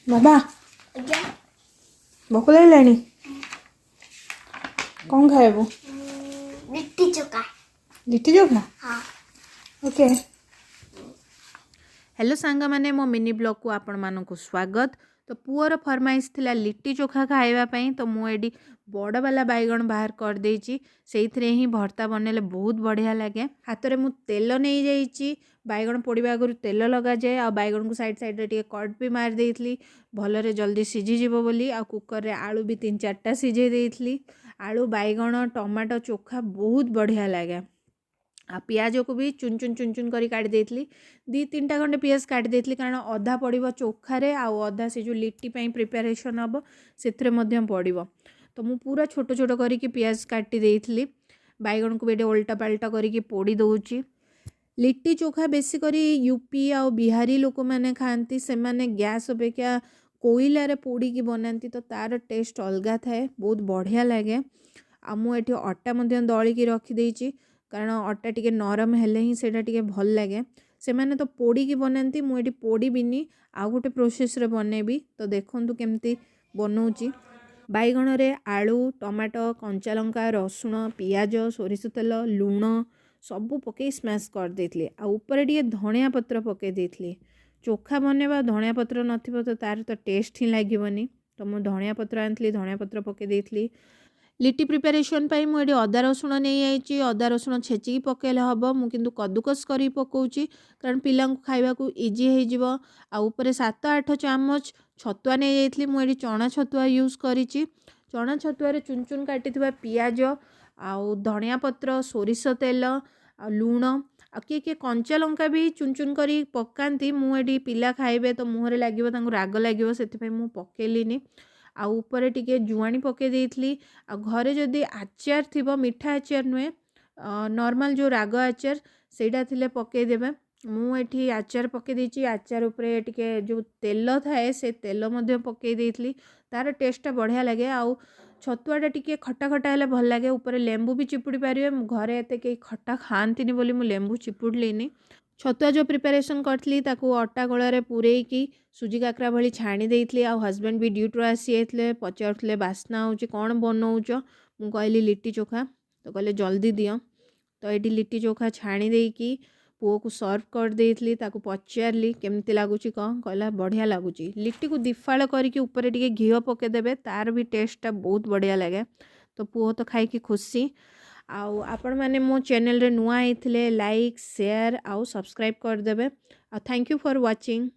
बाबा ଆଜ୍ଞା भोक लगे कौन खाएबू लिट्टी चोखा लिट्टी चोखा हाँ ओके। हेलो सांग माने मो मिनी ब्लॉग को आपण मानक स्वागत। तो पुअर फरमाइश थिला लिट्टी चोखा खाइबा तो मुझे बड़ वाला बैगण बाहर कर देछि से ही भर्ता बनले बहुत बढ़िया लगे। हाथ में मु तेल नहीं जाइछि बैगण पोड़िबा आगु तेल लगा जाए आ बैगण को साइड साइड रे कट भी मार देइथली भलरे जल्दी सिझी जीवो बोली आ कुकर रे आलू भी 3-4टा सिझे देइथली। आलू बैगण टमाटो चोखा बहुत बढ़िया लगे। आ पियाज को भी चुन चुन चुन चुन करी काट देइथली 2-3टा खंडे पियाज काट देइथली कारण अधा पड़िबो चोखारे आ अधा से जो लिट्टी पई प्रिपरेशन हबो सेथरे मध्यम पड़िबो। तो मु पूरा छोट छोट करिकी पियाज काटी देइथली बैगण को बेटे उल्टा पाल्टा करिकी पोड़ी दउची। लिट्टी चोखा बेसी करी यूपी आ बिहारी लोक माने खाती से माने गैस अपेक्षा कोइला रे पोड़ी की बनाती तो तार टेस्ट अलगा थाए बहुत बढ़िया लगे। आ मु एठी अट्टा मध्य दली की रखी देइची कारण अट्टा टिके नरम हेले ही सेटा टिके भल लगे। से माने तो पोड़ी की बनाती मु एठी पोड़ी बिनी आ गोटे प्रोसेस रे बनेबी तो देखंतु केमती बनौची। बैगण रे आलू टमाटो कंचा लंका रसुण पियाज सोरिष तेल लुण सबू पकई स्मैश कर देइथले आ ऊपर टिके धनिया पत्र पकई देइथले। चोखा बनेबा धनिया पत्र नथिबो तो तार तो टेस्ट ही लागिबनी तो मु धनिया पत्र आनथली धनिया पत्र पकई देइथली। लिट्टी प्रिपरेशन पाई मुझे अदा रसुण नहीं आई अदा रसुण छेचिकी पकेले हम मु किंतु कद्दूकस करी पकाउची कारण पिला खाइबा को इजी हो ऊपर 7-8 चामच छतुआ नहीं जाइथली मुझे चना छतुआ यूज करिची। चना छतुआ रे चुन चुन काटी पियाज आउ धनिया पत्र सोरिष तेल आ लुण आ किए कंचा लंका भी चुन चुन करी पकाती मुझे पिला खाइबे तो मुहरे लगे राग लगे से मु पकेलिनी आ ऊपर टिके जुआणी पके देइथली। आ घरे जदि आचार थिबो मिठा आचार नुए नॉर्मल जो राग आचार सेटा थिले पके देबे मु एठी आचार पके देइची। आचार ऊपर टिके जो तेल थाए से तेल मध्य पके देइथली तार टेस्टटा बढ़िया लगे। आउ छतुआटा टिके खट्टा खट्टा हेले भल लगे ऊपर लेंबू भी चिपुड़ी पारे घरे एते के खट्टा खाआंतीनी बोली मु लेंबू चिपुड़लीनी। छतुआ जो प्रिपरेशन करथली ताकू अट्टा गोलारे पूरेकी सुजी काकरा भली छाणी देइथली। आ हस्बैंड भी ड्यूटी आसी जाइथले पचारुथले बास्ना होउची कौन बनौच मु कहली लिट्टी चोखा तो कहले जल्दी दियो तो ये लिट्टी चोखा छाणी देइकी पुओ को सर्व कर देइथली ताकू पचारली केमती लागुची कौन कहला बढ़िया लागुची। लिट्टी को दिफाळ करिकी ऊपर टिके घिओ पके देबे तार भी टेस्टटा बहुत बढ़िया लगे। तो पुओ तो खाइकी खुशी आउ आपण माने मो चैनल रे नुआ आइथिले लाइक शेयर आउ सब्सक्राइब कर देबे। Thank you for watching.